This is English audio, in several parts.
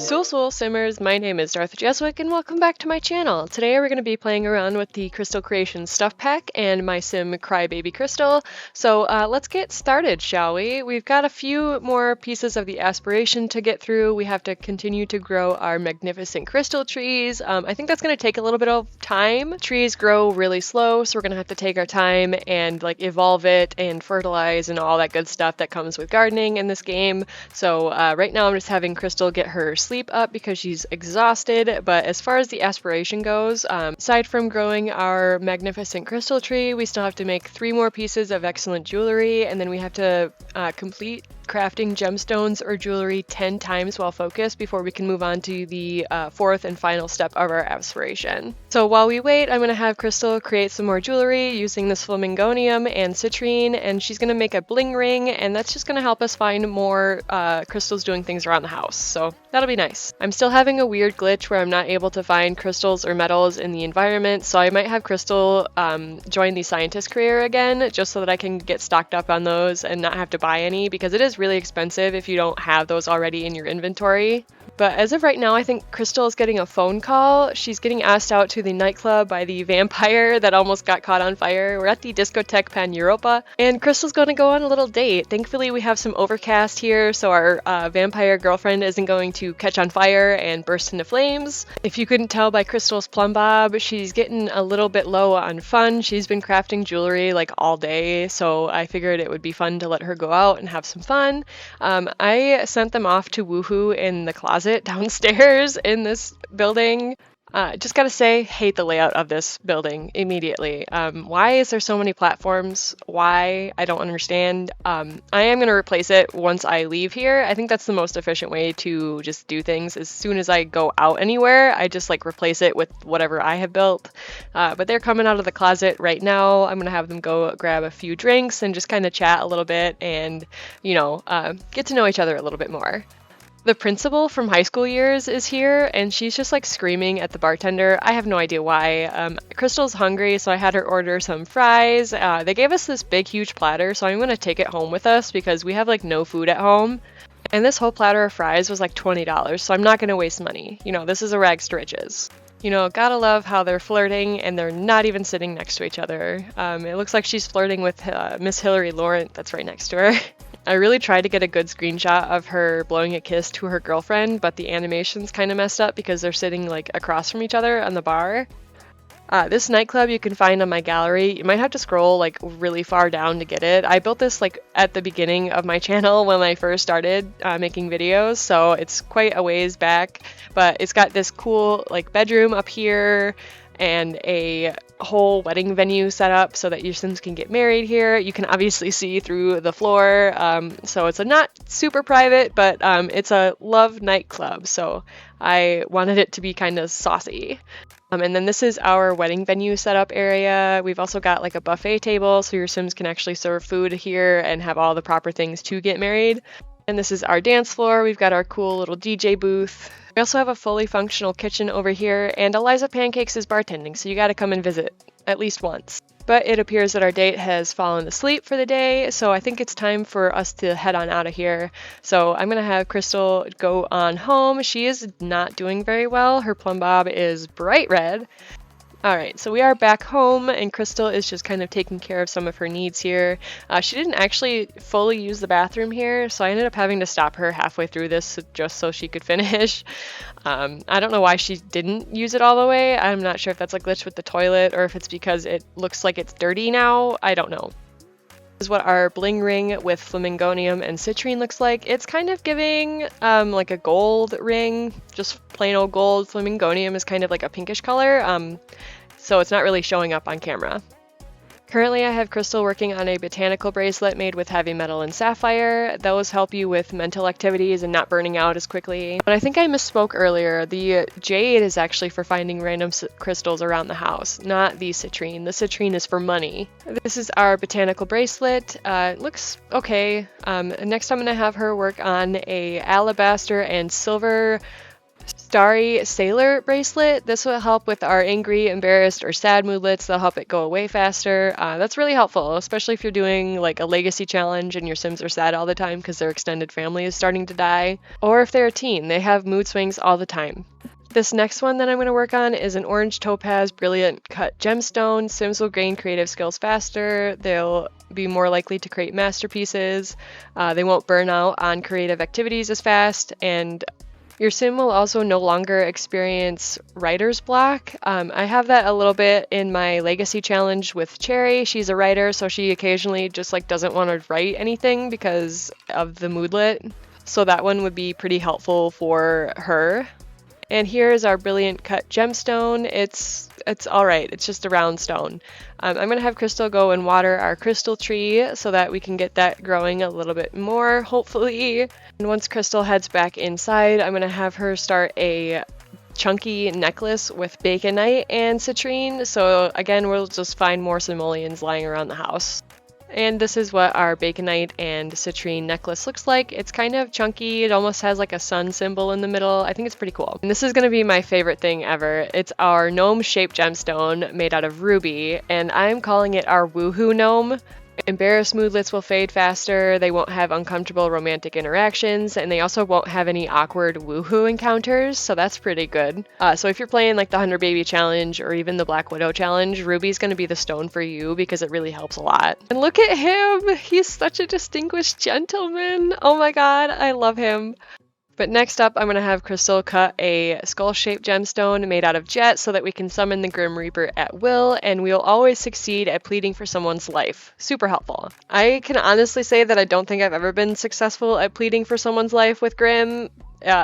Soul Simmers, my name is Darth Jeswick and welcome back to my channel. Today we're going to be playing around with the Crystal Creation Stuff Pack and my sim Crybaby Crystal. So let's get started, shall we? We've got a few more pieces of the aspiration to get through. We have to continue to grow our magnificent crystal trees. I think that's going to take a little bit of time. Trees grow really slow, so we're going to have to take our time and like evolve it and fertilize and all that good stuff that comes with gardening in this game. So right now I'm just having Crystal get her sleep up because she's exhausted, but as far as the aspiration goes, aside from growing our magnificent crystal tree, we still have to make 3 more pieces of excellent jewelry, and then we have to complete crafting gemstones or jewelry 10 times while focused before we can move on to the 4th and final step of our aspiration. So while we wait, I'm going to have Crystal create some more jewelry using this flamingonium and citrine, and she's going to make a bling ring, and that's just going to help us find more crystals doing things around the house, so that'll be nice. I'm still having a weird glitch where I'm not able to find crystals or metals in the environment, so I might have Crystal join the scientist career again just so that I can get stocked up on those and not have to buy any, because it is really expensive if you don't have those already in your inventory. But as of right now, I think Crystal is getting a phone call. She's getting asked out to the nightclub by the vampire that almost got caught on fire. We're at the Discotheque Pan Europa, and Crystal's going to go on a little date. Thankfully, we have some overcast here, so our vampire girlfriend isn't going to catch on fire and burst into flames. If you couldn't tell by Crystal's plum bob, she's getting a little bit low on fun. She's been crafting jewelry like all day, so I figured it would be fun to let her go out and have some fun. I sent them off to woohoo in the closet downstairs in this building. Just gotta say, hate the layout of this building immediately. Why is there so many platforms? Why? I don't understand. I am gonna replace it once I leave here. I think that's the most efficient way to just do things. As soon as I go out anywhere, I just like replace it with whatever I have built. But they're coming out of the closet right now. I'm gonna have them go grab a few drinks and just kind of chat a little bit and, you know, get to know each other a little bit more. The principal from high school years is here, and she's just like screaming at the bartender. I have no idea why. Crystal's hungry, so I had her order some fries. They gave us this big, huge platter, so I'm going to take it home with us because we have like no food at home. And this whole platter of fries was like $20, so I'm not going to waste money. You know, this is a rags to riches. You know, gotta love how they're flirting and they're not even sitting next to each other. It looks like she's flirting with Miss Hillary Laurent that's right next to her. I really tried to get a good screenshot of her blowing a kiss to her girlfriend, but the animation's kind of messed up because they're sitting like across from each other on the bar. This nightclub you can find on my gallery. You might have to scroll like really far down to get it. I built this like at the beginning of my channel when I first started making videos, so it's quite a ways back, but it's got this cool like bedroom up here and a whole wedding venue set up so that your sims can get married here. You can obviously see through the floor, so it's a not super private, but it's a love nightclub, so I wanted it to be kind of saucy. And then this is our wedding venue setup area. We've also got like a buffet table so your sims can actually serve food here and have all the proper things to get married. And this is our dance floor. We've got our cool little DJ booth. We also have a fully functional kitchen over here, and Eliza Pancakes is bartending, so you gotta come and visit at least once. But it appears that our date has fallen asleep for the day, so I think it's time for us to head on out of here. So I'm gonna have Crystal go on home. She is not doing very well. Her plum bob is bright red. Alright, so we are back home, and Crystal is just kind of taking care of some of her needs here. She didn't actually fully use the bathroom here, so I ended up having to stop her halfway through this just so she could finish. I don't know why she didn't use it all the way. I'm not sure if that's a glitch with the toilet or if it's because it looks like it's dirty now. I don't know. This is what our bling ring with flamingonium and citrine looks like. It's kind of giving like a gold ring, just plain old gold. Flamingonium is kind of like a pinkish color, so it's not really showing up on camera. Currently I have Crystal working on a botanical bracelet made with heavy metal and sapphire. Those help you with mental activities and not burning out as quickly. But I think I misspoke earlier. The jade is actually for finding random crystals around the house, not the citrine. The citrine is for money. This is our botanical bracelet. It looks okay. Next I'm going to have her work on a alabaster and silver Starry Sailor bracelet. This will help with our angry, embarrassed, or sad moodlets. They'll help it go away faster. That's really helpful, especially if you're doing like a legacy challenge and your Sims are sad all the time because their extended family is starting to die. Or if they're a teen, they have mood swings all the time. This next one that I'm going to work on is an orange topaz brilliant cut gemstone. Sims will gain creative skills faster. They'll be more likely to create masterpieces. They won't burn out on creative activities as fast, and your sim will also no longer experience writer's block. I have that a little bit in my legacy challenge with Cherry. She's a writer, so she occasionally just like doesn't want to write anything because of the moodlet. So that one would be pretty helpful for her. And here is our brilliant cut gemstone. It's all right. It's just a round stone. I'm going to have Crystal go and water our crystal tree so that we can get that growing a little bit more, hopefully. And once Crystal heads back inside, I'm going to have her start a chunky necklace with baconite and citrine. So again, we'll just find more simoleons lying around the house. And this is what our baconite and citrine necklace looks like. It's kind of chunky. It almost has like a sun symbol in the middle. I think it's pretty cool. And this is going to be my favorite thing ever. It's our gnome-shaped gemstone made out of ruby, and I'm calling it our woohoo gnome. Embarrassed moodlets will fade faster, they won't have uncomfortable romantic interactions, and they also won't have any awkward woohoo encounters, so that's pretty good. So if you're playing like the 100 Baby Challenge or even the Black Widow Challenge, Ruby's going to be the stone for you because it really helps a lot. And look at him! He's such a distinguished gentleman! Oh my god, I love him! But next up, I'm going to have Crystal cut a skull-shaped gemstone made out of jet so that we can summon the Grim Reaper at will, and we'll always succeed at pleading for someone's life. Super helpful. I can honestly say that I don't think I've ever been successful at pleading for someone's life with Grim.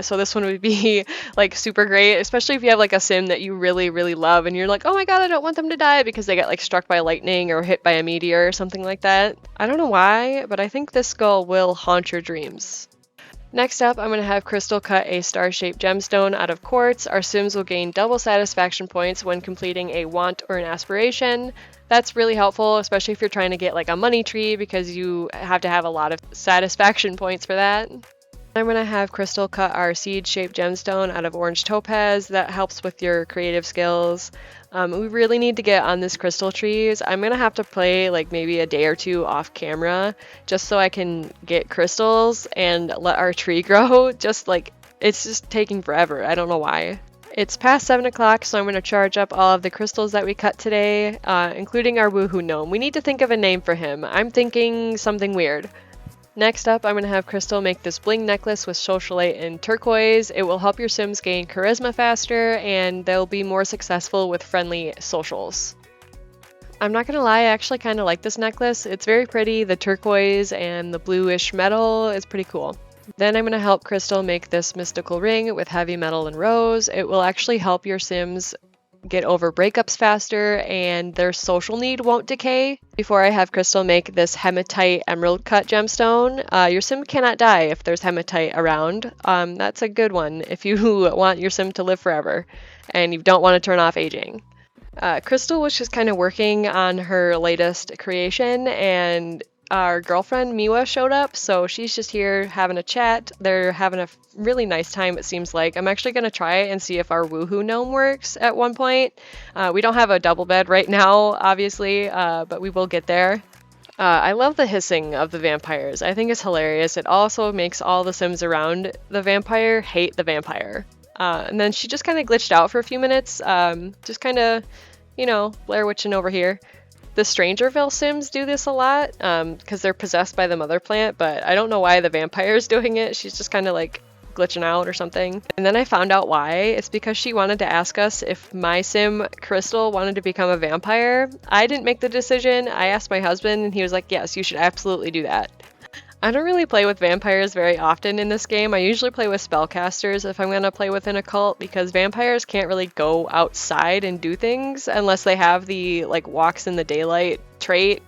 So this one would be like super great, especially if you have like a sim that you really, really love and you're like, oh my god, I don't want them to die because they got like struck by lightning or hit by a meteor or something like that. I don't know why, but I think this skull will haunt your dreams. Next up, I'm going to have Crystal cut a star-shaped gemstone out of quartz. Our Sims will gain double satisfaction points when completing a want or an aspiration. That's really helpful, especially if you're trying to get like a money tree because you have to have a lot of satisfaction points for that. I'm going to have Crystal cut our seed-shaped gemstone out of orange topaz. That helps with your creative skills. We really need to get on this crystal trees. I'm going to have to play like maybe a day or two off camera just so I can get crystals and let our tree grow. It's just taking forever. I don't know why. It's past 7 o'clock, so I'm going to charge up all of the crystals that we cut today, including our woohoo gnome. We need to think of a name for him. I'm thinking something weird. Next up, I'm going to have Crystal make this bling necklace with socialite and turquoise. It will help your Sims gain charisma faster, and they'll be more successful with friendly socials. I'm not going to lie, I actually kind of like this necklace. It's very pretty. The turquoise and the bluish metal is pretty cool. Then I'm going to help Crystal make this mystical ring with heavy metal and rose. It will actually help your Sims get over breakups faster, and their social need won't decay. Before I have Crystal make this hematite emerald cut gemstone, your sim cannot die if there's hematite around. That's a good one if you want your sim to live forever and you don't want to turn off aging. Crystal was just kind of working on her latest creation, and our girlfriend Miwa showed up, so she's just here having a chat. They're having a really nice time, it seems like. I'm actually going to try and see if our woohoo gnome works at one point. We don't have a double bed right now, obviously, but we will get there. I love the hissing of the vampires. I think it's hilarious. It also makes all the Sims around the vampire hate the vampire. And then she just kind of glitched out for a few minutes, just kind of, Blair Witching over here. The Strangerville Sims do this a lot because they're possessed by the mother plant, but I don't know why the vampire's doing it. She's just kind of like glitching out or something. And then I found out why. It's because she wanted to ask us if my sim, Crystal, wanted to become a vampire. I didn't make the decision. I asked my husband and he was like, yes, you should absolutely do that. I don't really play with vampires very often in this game. I usually play with spellcasters if I'm going to play with an occult, because vampires can't really go outside and do things unless they have the walks in the daylight trait,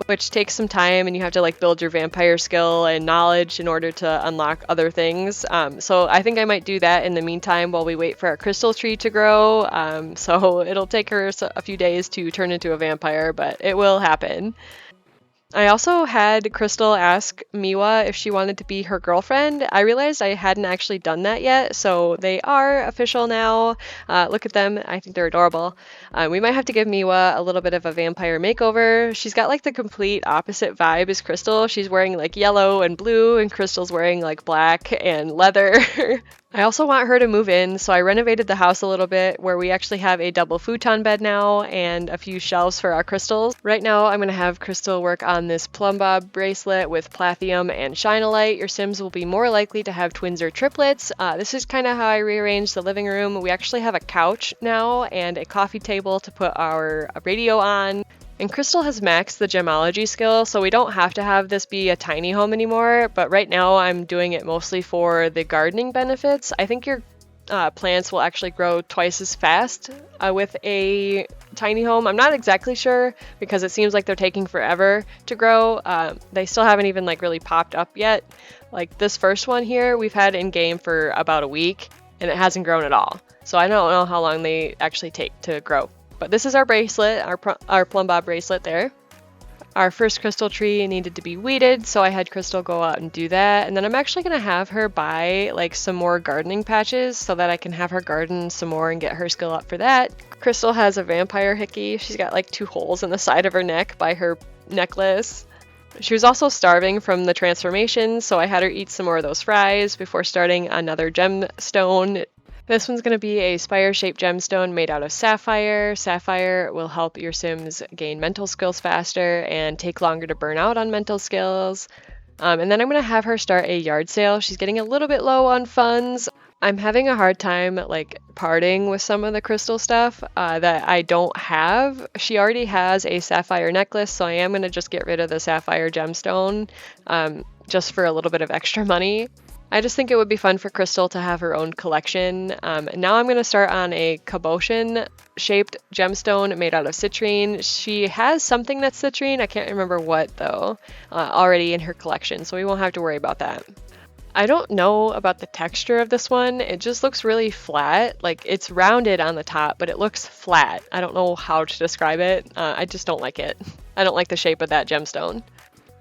which takes some time, and you have to build your vampire skill and knowledge in order to unlock other things. So I think I might do that in the meantime while we wait for our crystal tree to grow. So it'll take her a few days to turn into a vampire, but it will happen. I also had Crystal ask Miwa if she wanted to be her girlfriend. I realized I hadn't actually done that yet, so they are official now. Look at them. I think they're adorable. We might have to give Miwa a little bit of a vampire makeover. She's got like the complete opposite vibe as Crystal. She's wearing like yellow and blue, and Crystal's wearing like black and leather. I also want her to move in, so I renovated the house a little bit where we actually have a double futon bed now and a few shelves for our crystals. Right now, I'm going to have Crystal work on this plumb bob bracelet with plathium and shine-a-light. Your Sims will be more likely to have twins or triplets. This is kind of how I rearranged the living room. We actually have a couch now and a coffee table to put our radio on. And Crystal has maxed the gemology skill, so we don't have to have this be a tiny home anymore, but right now I'm doing it mostly for the gardening benefits. I think your plants will actually grow twice as fast with a tiny home. I'm not exactly sure because it seems like they're taking forever to grow. They still haven't even like really popped up yet. Like this first one here, we've had in game for about a week and it hasn't grown at all. So I don't know how long they actually take to grow. But this is our bracelet, our plumb bob bracelet there. Our first crystal tree needed to be weeded, so I had Crystal go out and do that. And then I'm actually going to have her buy like some more gardening patches so that I can have her garden some more and get her skill up for that. Crystal has a vampire hickey. She's got like 2 holes in the side of her neck by her necklace. She was also starving from the transformation, so I had her eat some more of those fries before starting another gemstone. This one's going to be a spire-shaped gemstone made out of sapphire. Sapphire will help your Sims gain mental skills faster and take longer to burn out on mental skills. And then I'm going to have her start a yard sale. She's getting a little bit low on funds. I'm having a hard time like parting with some of the crystal stuff that I don't have. She already has a sapphire necklace, so I am going to just get rid of the sapphire gemstone just for a little bit of extra money. I just think it would be fun for Crystal to have her own collection. Now I'm going to start on a cabochon-shaped gemstone made out of citrine. She has something that's citrine, I can't remember what though, already in her collection, so we won't have to worry about that. I don't know about the texture of this one. It just looks really flat. Like it's rounded on the top, but it looks flat. I don't know how to describe it. I just don't like it. I don't like the shape of that gemstone.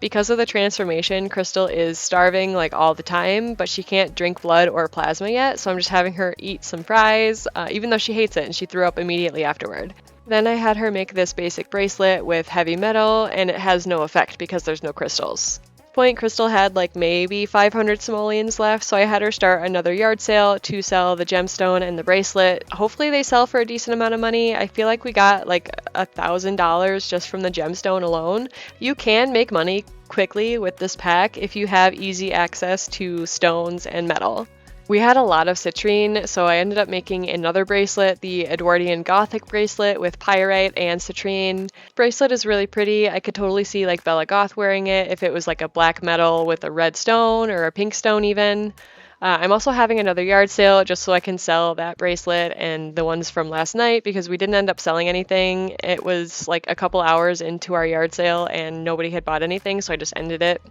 Because of the transformation, Crystal is starving like all the time, but she can't drink blood or plasma yet, so I'm just having her eat some fries, even though she hates it and she threw up immediately afterward. Then I had her make this basic bracelet with heavy metal, and it has no effect because there's no crystals. At this point, Crystal had like maybe 500 simoleons left, so I had her start another yard sale to sell the gemstone and the bracelet. Hopefully they sell for a decent amount of money. I feel like we got like $1,000 just from the gemstone alone. You can make money quickly with this pack if you have easy access to stones and metal. We had a lot of citrine, so I ended up making another bracelet, the Edwardian Gothic bracelet with pyrite and citrine. Bracelet is really pretty. I could totally see like Bella Goth wearing it if it was like a black metal with a red stone or a pink stone even. I'm also having another yard sale just so I can sell that bracelet and the ones from last night because we didn't end up selling anything. It was like a couple hours into our yard sale and nobody had bought anything, so I just ended it.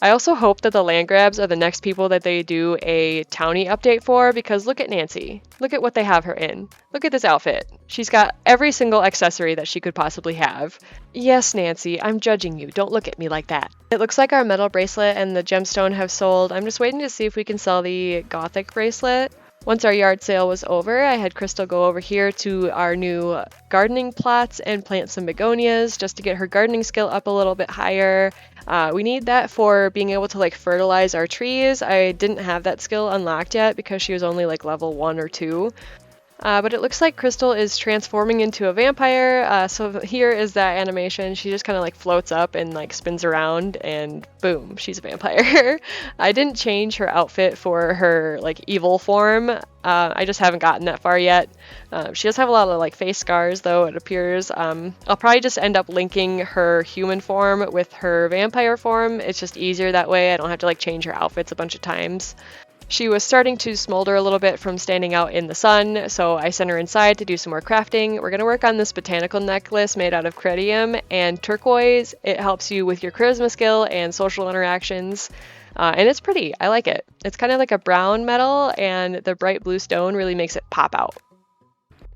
I also hope that the land grabs are the next people that they do a townie update for, because look at Nancy. Look at what they have her in. Look at this outfit. She's got every single accessory that she could possibly have. Yes, Nancy, I'm judging you. Don't look at me like that. It looks like our metal bracelet and the gemstone have sold. I'm just waiting to see if we can sell the Gothic bracelet. Once our yard sale was over, I had Crystal go over here to our new gardening plots and plant some begonias just to get her gardening skill up a little bit higher. We need that for being able to like fertilize our trees. I didn't have that skill unlocked yet because she was only like level 1 or 2. But it looks like Crystal is transforming into a vampire. So here is that animation. She just kind of like floats up and like spins around and boom, she's a vampire. I didn't change her outfit for her like evil form. I just haven't gotten that far yet. She does have a lot of like face scars though, it appears. I'll probably just end up linking her human form with her vampire form. It's just easier that way. I don't have to like change her outfits a bunch of times. She was starting to smolder a little bit from standing out in the sun, so I sent her inside to do some more crafting. We're going to work on this botanical necklace made out of credium and turquoise. It helps you with your charisma skill and social interactions, and it's pretty. I like it. It's kind of like a brown metal, and the bright blue stone really makes it pop out.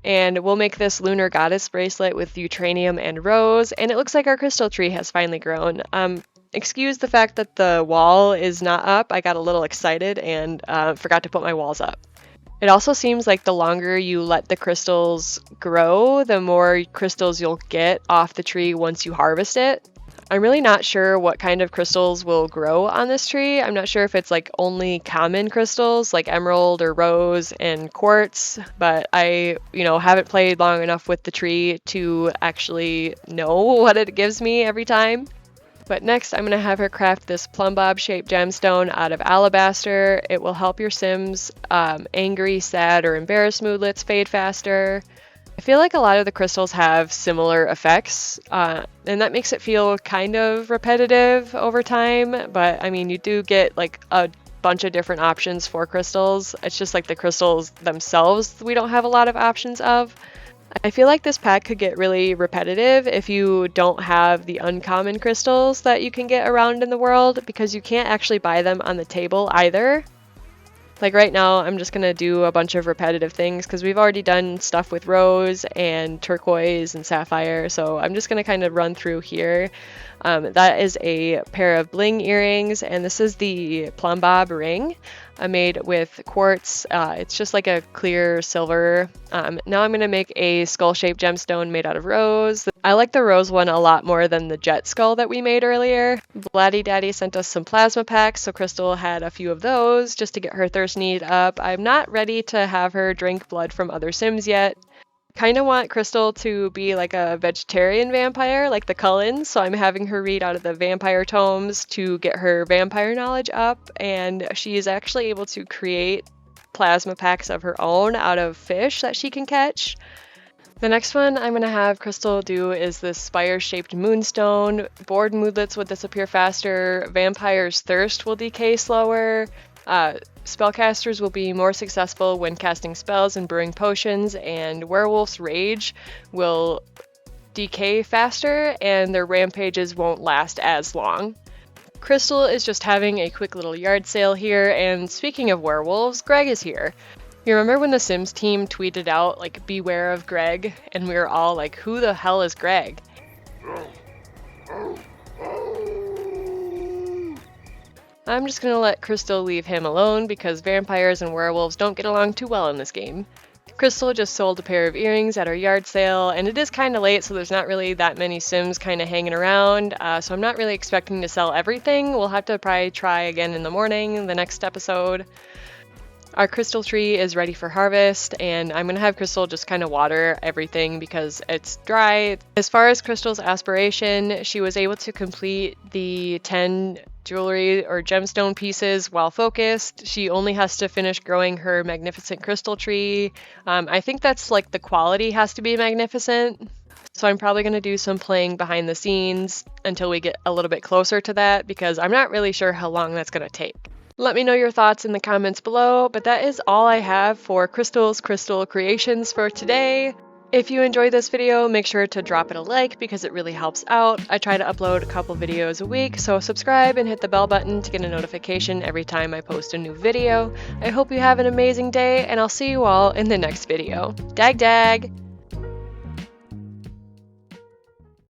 And we'll make this lunar goddess bracelet with Eutranium and rose, and it looks like our crystal tree has finally grown. Excuse the fact that the wall is not up. I got a little excited and forgot to put my walls up. It also seems like the longer you let the crystals grow, the more crystals you'll get off the tree once you harvest it. I'm really not sure what kind of crystals will grow on this tree. I'm not sure if it's like only common crystals like emerald or rose and quartz, but I, haven't played long enough with the tree to actually know what it gives me every time. But next, I'm going to have her craft this plumb bob shaped gemstone out of alabaster. It will help your Sims angry, sad, or embarrassed moodlets fade faster. I feel like a lot of the crystals have similar effects, and that makes it feel kind of repetitive over time, but I mean, you do get like a bunch of different options for crystals. It's just like the crystals themselves we don't have a lot of options of. I feel like this pack could get really repetitive if you don't have the uncommon crystals that you can get around in the world, because you can't actually buy them on the table either. Like right now, I'm just going to do a bunch of repetitive things because we've already done stuff with rose and turquoise and sapphire, so I'm just going to kind of run through here. That is a pair of bling earrings, and this is the plumb bob ring made with quartz. It's just like a clear silver. Now I'm going to make a skull-shaped gemstone made out of rose. I like the rose one a lot more than the jet skull that we made earlier. Blatty Daddy sent us some plasma packs, so Crystal had a few of those just to get her thirst need up. I'm not ready to have her drink blood from other Sims yet. Kind of want Crystal to be like a vegetarian vampire, like the Cullens, so I'm having her read out of the vampire tomes to get her vampire knowledge up, and she is actually able to create plasma packs of her own out of fish that she can catch. The next one I'm going to have Crystal do is this spire-shaped moonstone. Bored moodlets will disappear faster, vampires' thirst will decay slower, spellcasters will be more successful when casting spells and brewing potions, and werewolves' rage will decay faster and their rampages won't last as long. Crystal is just having a quick little yard sale here, and speaking of werewolves, Greg is here. You remember when the Sims team tweeted out, like, beware of Greg, and we were all like, who the hell is Greg? I'm just gonna let Crystal leave him alone because vampires and werewolves don't get along too well in this game. Crystal just sold a pair of earrings at our yard sale, and it is kind of late, so there's not really that many Sims kind of hanging around, so I'm not really expecting to sell everything. We'll have to probably try again in the morning, the next episode. Our crystal tree is ready for harvest, and I'm going to have Crystal just kind of water everything because it's dry. As far as Crystal's aspiration, she was able to complete the 10 jewelry or gemstone pieces while focused. She only has to finish growing her magnificent crystal tree. I think that's like the quality has to be magnificent. So I'm probably going to do some playing behind the scenes until we get a little bit closer to that because I'm not really sure how long that's going to take. Let me know your thoughts in the comments below, but that is all I have for Crystal's Crystal Creations for today. If you enjoyed this video, make sure to drop it a like because it really helps out. I try to upload a couple videos a week, so subscribe and hit the bell button to get a notification every time I post a new video. I hope you have an amazing day, and I'll see you all in the next video. Dag dag!